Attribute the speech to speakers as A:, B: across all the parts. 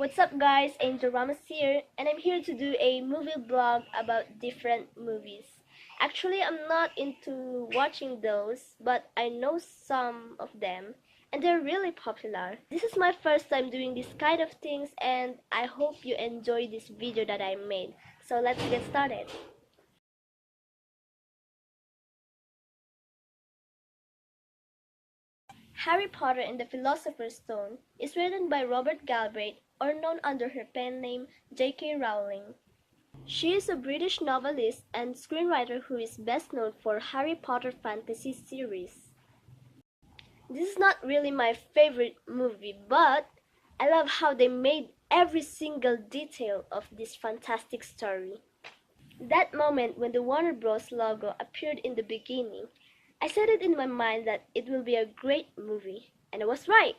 A: What's up guys, Angel Ramos here, and I'm here to do a movie blog about different movies. Actually, I'm not into watching those, but I know some of them, and they're really popular. This is my first time doing this kind of things, and I hope you enjoy this video that I made. So let's get started. Harry Potter and the Philosopher's Stone is written by Robert Galbraith, or known under her pen name J.K. Rowling. She is a British novelist and screenwriter who is best known for Harry Potter fantasy series. This is not really my favorite movie, but I love how they made every single detail of this fantastic story. That moment when the Warner Bros. Logo appeared in the beginning, I said it in my mind that it will be a great movie, and I was right.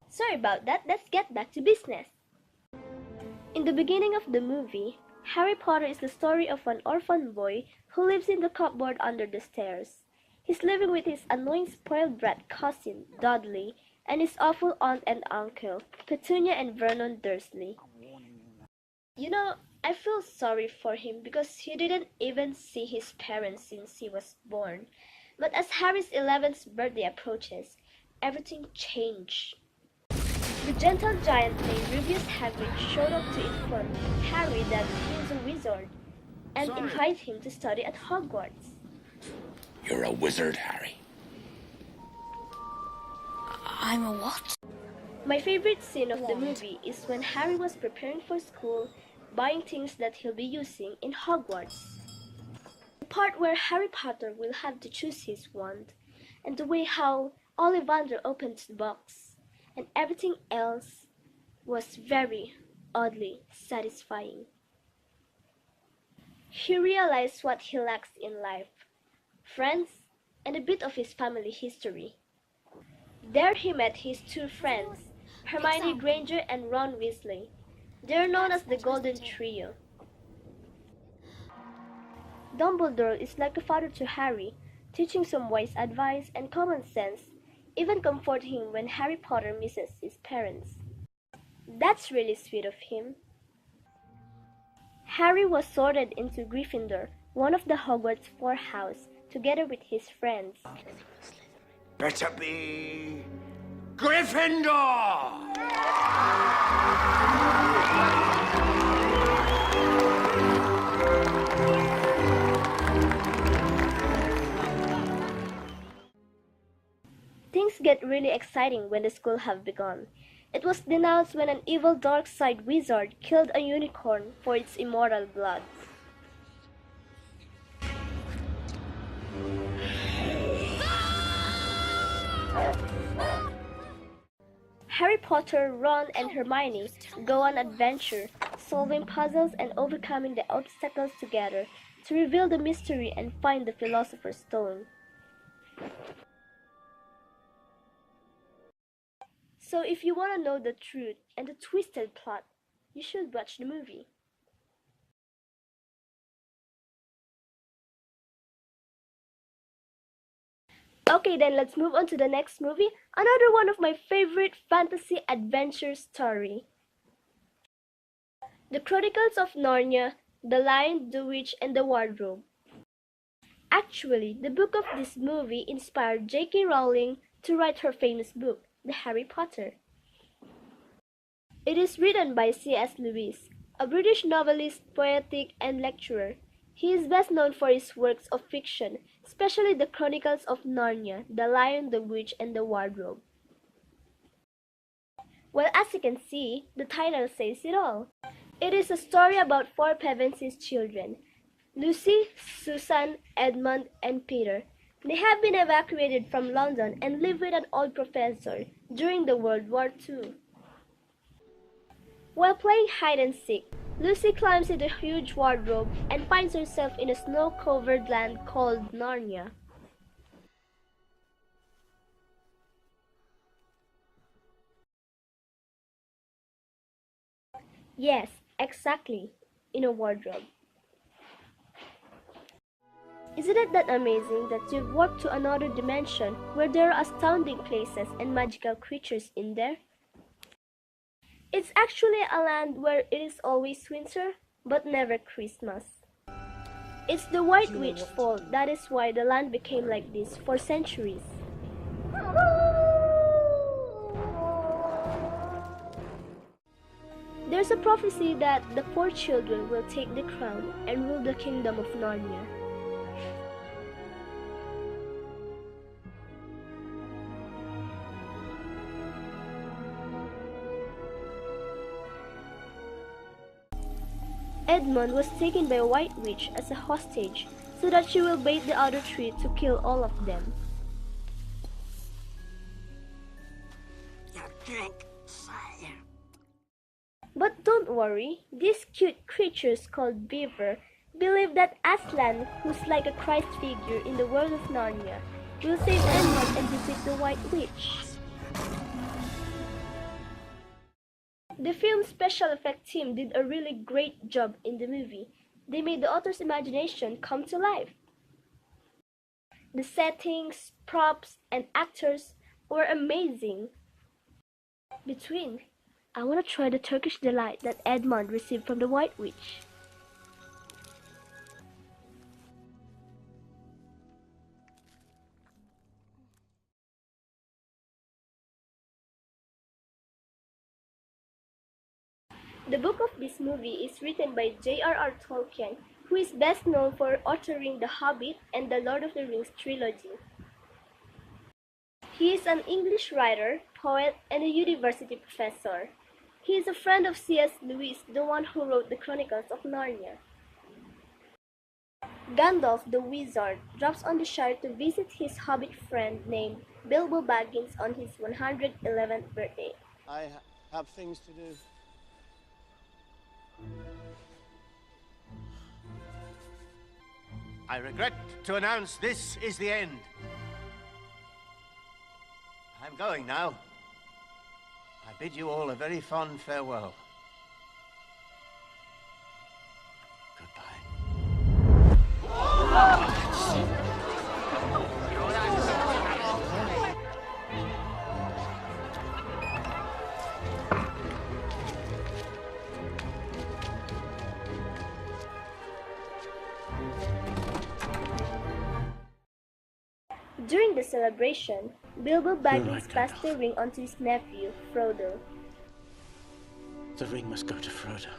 A: Sorry about that, let's get back to business. In the beginning of the movie, Harry Potter is the story of an orphan boy who lives in the cupboard under the stairs. He's living with his annoying spoiled brat cousin, Dudley, and his awful aunt and uncle, Petunia and Vernon Dursley. I feel sorry for him because he didn't even see his parents since he was born. But as Harry's 11th birthday approaches, everything changed. The gentle giant named Rubius Hagrid showed up to inform Harry that he is a wizard and invite him to study at Hogwarts.
B: You're a wizard, Harry.
C: I'm a what?
A: My favorite scene of the movie is when Harry was preparing for school, buying things that he'll be using in Hogwarts. The part where Harry Potter will have to choose his wand, and the way how Ollivander opens the box, and everything else was very oddly satisfying. He realized what he lacks in life: friends and a bit of his family history. There he met his two friends, Hermione Granger and Ron Weasley. They're known as the Golden Trio. Dumbledore is like a father to Harry, teaching some wise advice and common sense, even comforting him when Harry Potter misses his parents. That's really sweet of him. Harry was sorted into Gryffindor, one of the Hogwarts four houses, together with his friends.
B: Better be Gryffindor!
A: Things get really exciting when the school have begun. It was denounced when an evil dark side wizard killed a unicorn for its immortal blood. Harry Potter, Ron, and Hermione go on adventure, solving puzzles and overcoming the obstacles together to reveal the mystery and find the Philosopher's Stone. So if you want to know the truth and the twisted plot, you should watch the movie. Okay, then let's move on to the next movie, another one of my favorite fantasy adventure story. The Chronicles of Narnia, The Lion, the Witch, and the Wardrobe. Actually, the book of this movie inspired J.K. Rowling to write her famous book, The Harry Potter. It is written by C.S. Lewis, a British novelist, poetic, and lecturer. He is best known for his works of fiction, especially the Chronicles of Narnia, The Lion, the Witch, and the Wardrobe. Well, as you can see, the title says it all. It is a story about four Pevensy's children, Lucy, Susan, Edmund, and Peter. They have been evacuated from London and live with an old professor during the World War II. While playing hide and seek, Lucy climbs into a huge wardrobe and finds herself in a snow-covered land called Narnia. Yes, exactly, in a wardrobe. Isn't it that amazing that you've walked to another dimension where there are astounding places and magical creatures in there? It's actually a land where it is always winter, but never Christmas. It's the White Witch's fault, that is why the land became like this for centuries. There's a prophecy that the four children will take the crown and rule the kingdom of Narnia. Edmund was taken by a White Witch as a hostage so that she will bait the other three to kill all of them.
C: You drink fire.
A: But don't worry, these cute creatures called Beaver believe that Aslan, who's like a Christ figure in the world of Narnia, will save Edmund and defeat the White Witch. The film's special effect team did a really great job in the movie. They made the author's imagination come to life. The settings, props, and actors were amazing. Between, I want to try the Turkish delight that Edmund received from the White Witch. The book of this movie is written by J.R.R. Tolkien, who is best known for authoring The Hobbit and the Lord of the Rings trilogy. He is an English writer, poet, and a university professor. He is a friend of C.S. Lewis, the one who wrote the Chronicles of Narnia. Gandalf the Wizard drops on the Shire to visit his hobbit friend named Bilbo Baggins on his 111th birthday.
D: I have things to do. I regret to announce this is the end. I'm going now. I bid you all a very fond farewell. Goodbye.
A: During the celebration, Bilbo Baggins passed the ring on to his nephew, Frodo.
E: The ring must go to Frodo.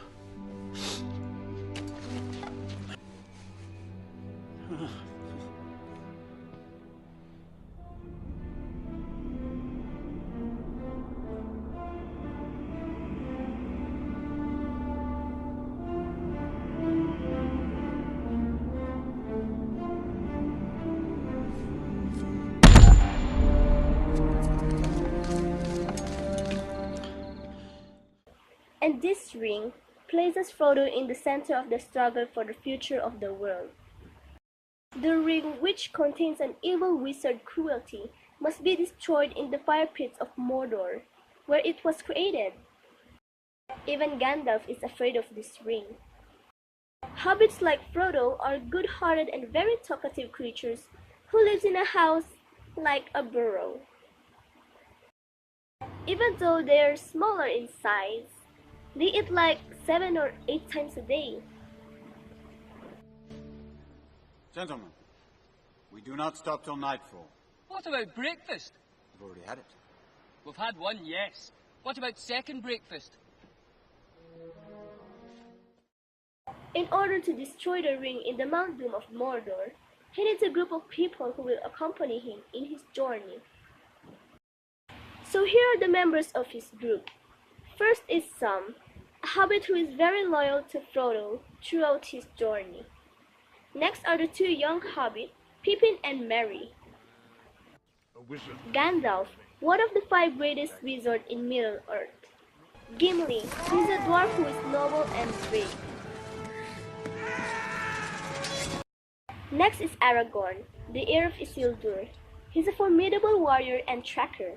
A: And this ring places Frodo in the center of the struggle for the future of the world. The ring, which contains an evil wizard cruelty, must be destroyed in the fire pits of Mordor, where it was created. Even Gandalf is afraid of this ring. Hobbits like Frodo are good-hearted and very talkative creatures who lives in a house like a burrow. Even though they are smaller in size, they eat like 7 or 8 times a day.
F: Gentlemen, we do not stop till nightfall.
G: What about breakfast?
F: We've already had it.
G: We've had one, yes. What about second breakfast?
A: In order to destroy the ring in the Mount Doom of Mordor, he needs a group of people who will accompany him in his journey. So here are the members of his group. First is Sam, a hobbit who is very loyal to Frodo throughout his journey. Next are the 2 young hobbits, Pippin and Merry. Gandalf, one of the 5 greatest wizards in Middle-earth. Gimli, who is a dwarf who is noble and brave. Next is Aragorn, the heir of Isildur. He's a formidable warrior and tracker.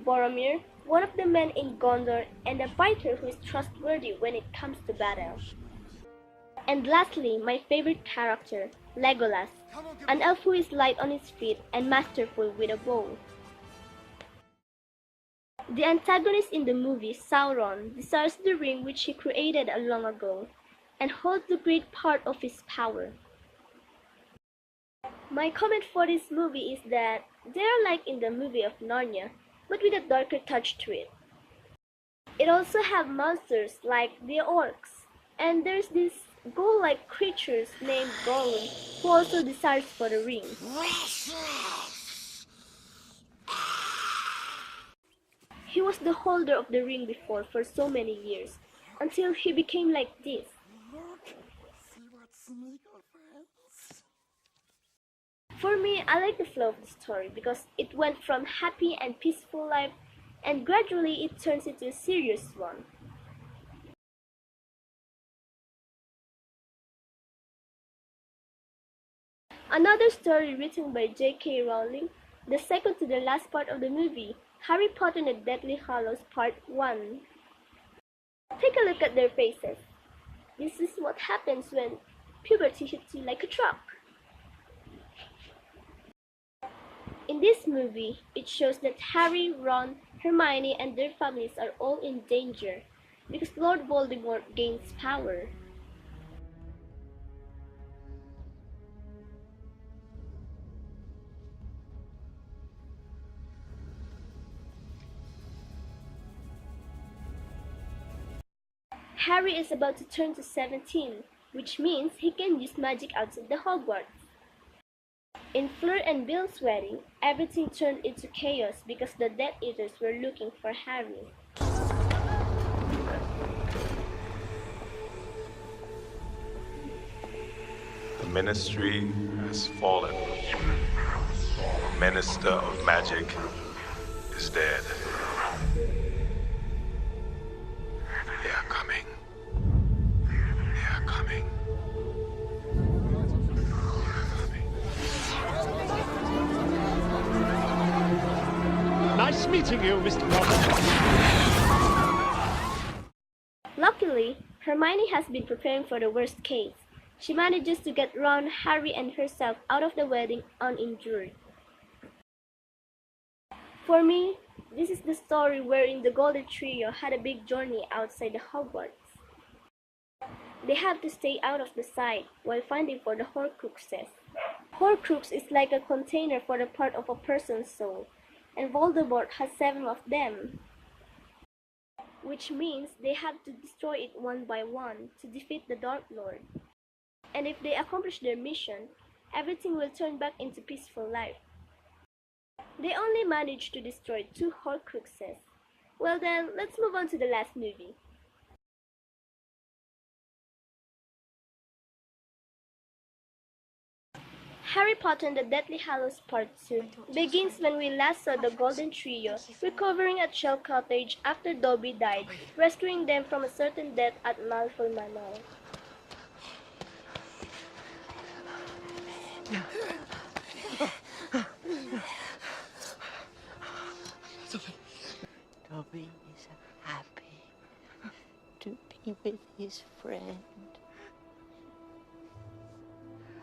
A: Boromir, one of the men in Gondor, and a fighter who is trustworthy when it comes to battle. And lastly, my favorite character, Legolas, an elf who is light on his feet and masterful with a bow. The antagonist in the movie, Sauron, desires the ring which he created long ago, and holds the great part of his power. My comment for this movie is that they are like in the movie of Narnia, but with a darker touch to it. It also have monsters like the orcs, and there's this ghoul-like creatures named Gollum who also desires for the ring. He was the holder of the ring before for so many years, until he became like this. For me, I like the flow of the story because it went from happy and peaceful life and gradually it turns into a serious one. Another story written by J.K. Rowling, the second to the last part of the movie, Harry Potter and the Deathly Hallows Part 1. Take a look at their faces. This is what happens when puberty hits you like a truck. In this movie, it shows that Harry, Ron, Hermione, and their families are all in danger because Lord Voldemort gains power. Harry is about to turn to 17, which means he can use magic outside the Hogwarts. In Fleur and Bill's wedding, everything turned into chaos because the Death Eaters were looking for Harry.
H: The ministry has fallen. The minister of magic is dead. They are coming. They are coming.
E: Nice meeting you, Mr. Potter.
A: Luckily, Hermione has been preparing for the worst case. She manages to get Ron, Harry, and herself out of the wedding uninjured. For me, this is the story wherein the Golden Trio had a big journey outside the Hogwarts. They have to stay out of the sight while finding for the Horcruxes. Horcrux is like a container for the part of a person's soul, and Voldemort has 7 of them, which means they have to destroy it one by one to defeat the Dark Lord. And if they accomplish their mission, everything will turn back into peaceful life. They only managed to destroy 2 Horcruxes. Well then, let's move on to the last movie. Harry Potter and the Deathly Hallows Part 2 begins when we last saw the Golden Trio recovering at Shell Cottage after Dobby died, rescuing them from a certain death at Malfoy Manor.
C: Dobby is happy to be with his friend,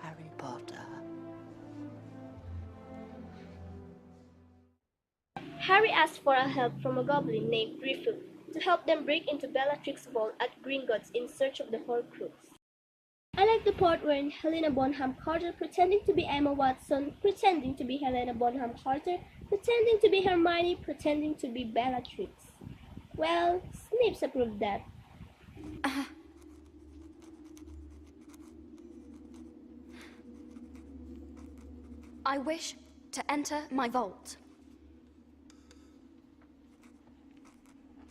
C: Harry Potter.
A: Harry asks for help from a goblin named Griffith to help them break into Bellatrix's vault at Gringotts in search of the Horcrux. I like the part wherein Helena Bonham Carter pretending to be Emma Watson, pretending to be Helena Bonham Carter, pretending to be Hermione, pretending to be Bellatrix. Well, Snapes approved that.
I: I wish to enter my vault.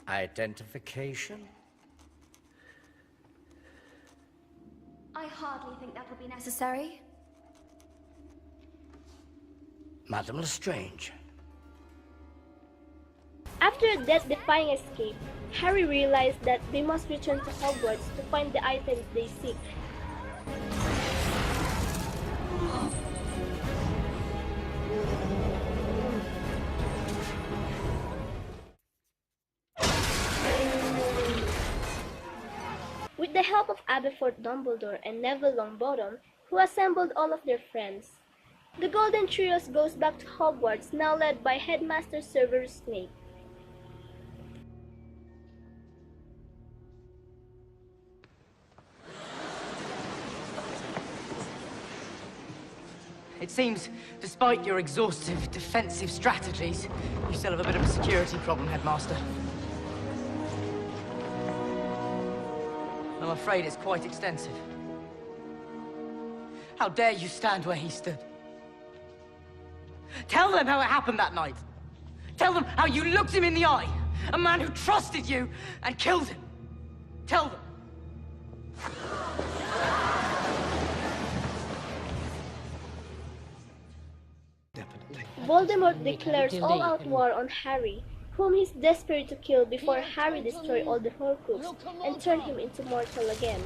D: Identification?
I: I hardly think that will be necessary.
D: Madame Lestrange.
A: After a death-defying escape, Harry realized that they must return to Hogwarts to find the items they seek. help of Aberforth Dumbledore and Neville Longbottom, who assembled all of their friends, the Golden Trios goes back to Hogwarts, now led by Headmaster Severus Snape.
J: It seems, despite your exhaustive defensive strategies, you still have a bit of a security problem, Headmaster. I'm afraid it's quite extensive. How dare you stand where he stood? Tell them how it happened that night. Tell them how you looked him in the eye. A man who trusted you and killed him. Tell them.
A: Voldemort declares all-out war on Harry, whom he's desperate to kill before Harry destroys all the Horcruxes and turn him into mortal again.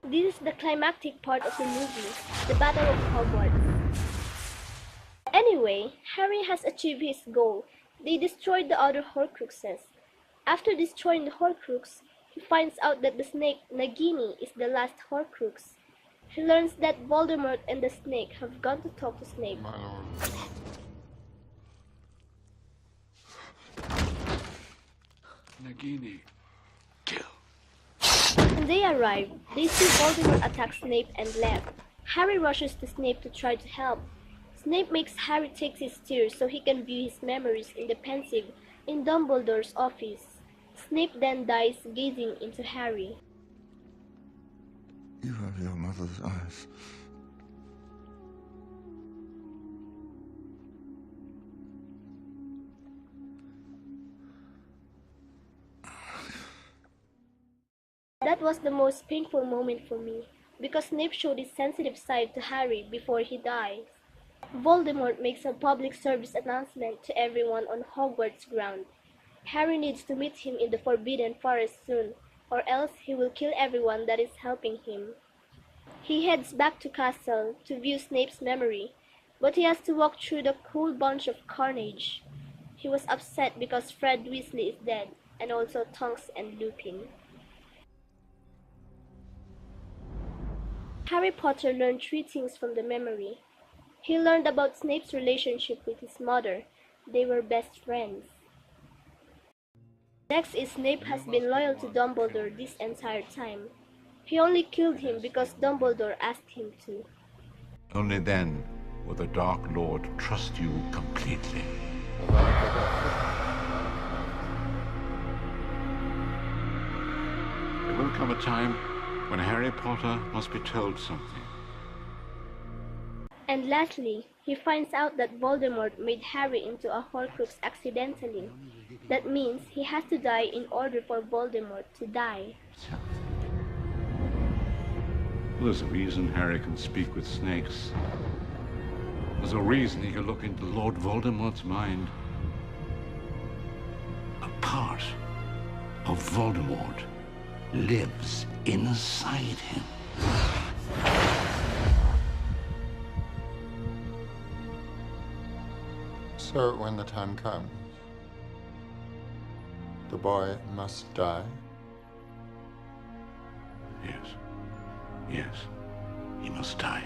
A: This is the climactic part of the movie, the Battle of Hogwarts. Anyway, Harry has achieved his goal. They destroyed the other Horcruxes. After destroying the Horcrux, he finds out that the snake Nagini is the last Horcrux. He learns that Voldemort and the snake have gone to talk to Snape.
B: Nagini. Kill.
A: When they arrive, they see Voldemort attack Snape and left. Harry rushes to Snape to try to help. Snape makes Harry take his tears so he can view his memories in the pensive in Dumbledore's office. Snape then dies gazing into Harry.
H: You have your mother's eyes.
A: That was the most painful moment for me, because Snape showed his sensitive side to Harry before he dies. Voldemort makes a public service announcement to everyone on Hogwarts ground. Harry needs to meet him in the Forbidden Forest soon, or else he will kill everyone that is helping him. He heads back to Castle to view Snape's memory, but he has to walk through the whole bunch of carnage. He was upset because Fred Weasley is dead, and also Tonks and Lupin. Harry Potter learned 3 things from the memory. He learned about Snape's relationship with his mother. They were best friends. Next is Snape has been loyal to Dumbledore this entire time. He only killed him because Dumbledore asked him to.
B: Only then will the Dark Lord trust you completely. There will come a time when Harry Potter must be told something.
A: And lastly, he finds out that Voldemort made Harry into a Horcrux accidentally. That means he has to die in order for Voldemort to die.
B: There's a reason Harry can speak with snakes. There's a reason he can look into Lord Voldemort's mind. A part of Voldemort lives inside him.
H: So when the time comes, the boy must die?
B: Yes. Yes. He must die.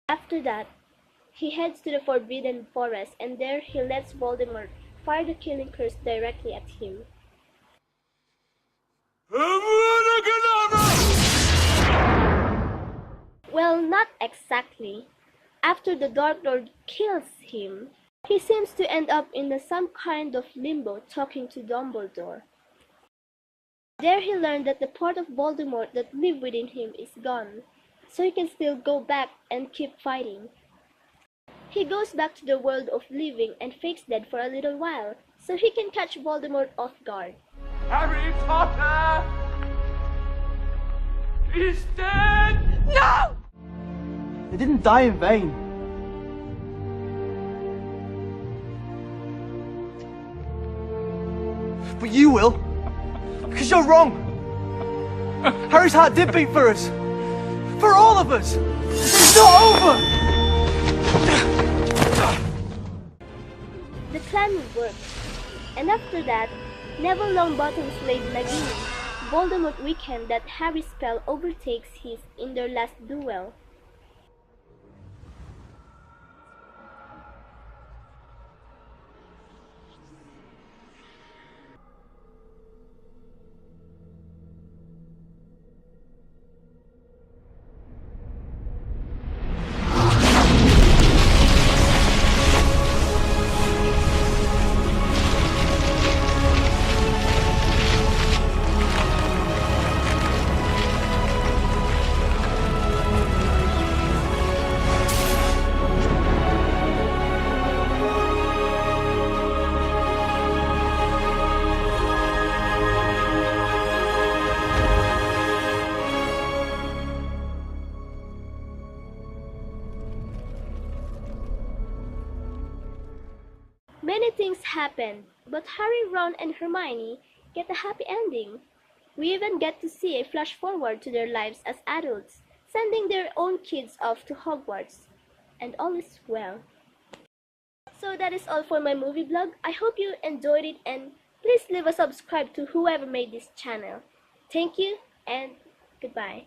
A: After that, he heads to the Forbidden Forest, and there he lets Voldemort fire the killing curse directly at him. Well, not exactly. After the Dark Lord kills him, he seems to end up in some kind of limbo talking to Dumbledore. There he learned that the part of Voldemort that lived within him is gone, so he can still go back and keep fighting. He goes back to the world of living and fakes dead for a little while, so he can catch Voldemort off guard.
E: Harry Potter!
J: is dead! No!
K: They didn't die in vain. But you will. Because you're wrong. Harry's heart did beat for us. For all of us. It's not over!
A: The plan worked. And after that, Neville Longbottom slayed Nagini. Voldemort weakened that Harry's spell overtakes his in their last duel. Many things happen, but Harry, Ron, and Hermione get a happy ending. We even get to see a flash forward to their lives as adults, sending their own kids off to Hogwarts. And all is well. So that is all for my movie vlog. I hope you enjoyed it, and please leave a subscribe to whoever made this channel. Thank you and goodbye.